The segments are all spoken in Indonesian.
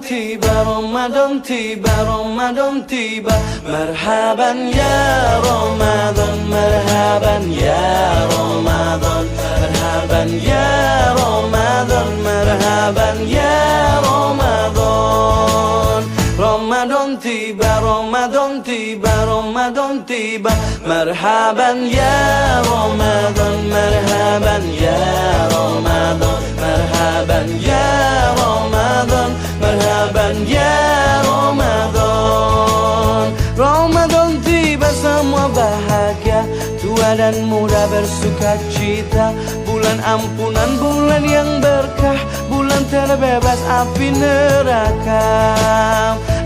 tiba, Ramadan tiba, Ramadan tiba. Marhaban ya Ramadan, marhaban ya Ramadan, marhaban ya Ramadan, marhaban ya Ramadan. Ramadan tiba, Ramadan tiba, Ramadan tiba. Marhaban ya Ramadan, marhaban ya Ramadan, marhaban ya Ramadan, marhaban ya Ramadan. Ramadan tiba, semua bahagia, tua dan muda bersuka cita. Bulan ampunan, bulan yang berkah, bulan terbebas api neraka.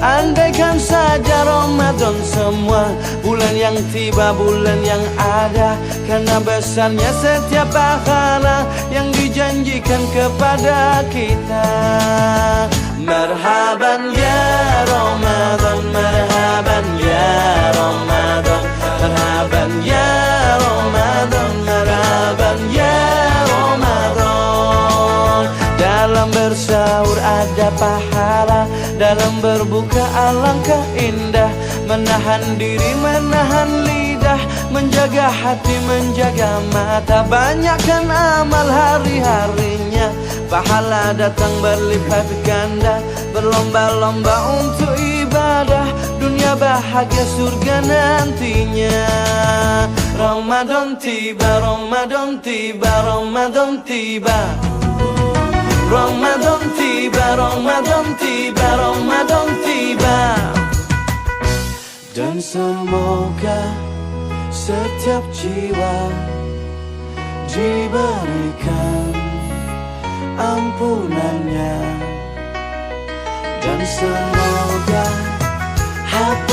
Andaikan saja Ramadan semua, bulan yang tiba, bulan yang ada. Karena besarnya setiap pahala yang dijanjikan kepada kita. Marhaban ya Ramadan, marhaban ya Ramadan, marhaban ya Ramadan, marhaban ya Ramadan. Dalam bersahur ada pahala, dalam berbuka alangkah indah. Menahan diri, menahan lidah, menjaga hati, menjaga mata. Banyakkan amal hari-harinya, pahala datang berlipat ganda. Berlomba-lomba untuk ibadah, dunia bahagia surga nantinya. Ramadan tiba, Ramadan tiba, Ramadan tiba. Ramadan tiba, Ramadan tiba, Ramadan tiba. Dan semoga setiap jiwa diberikan ampunannya. Dan semoga hati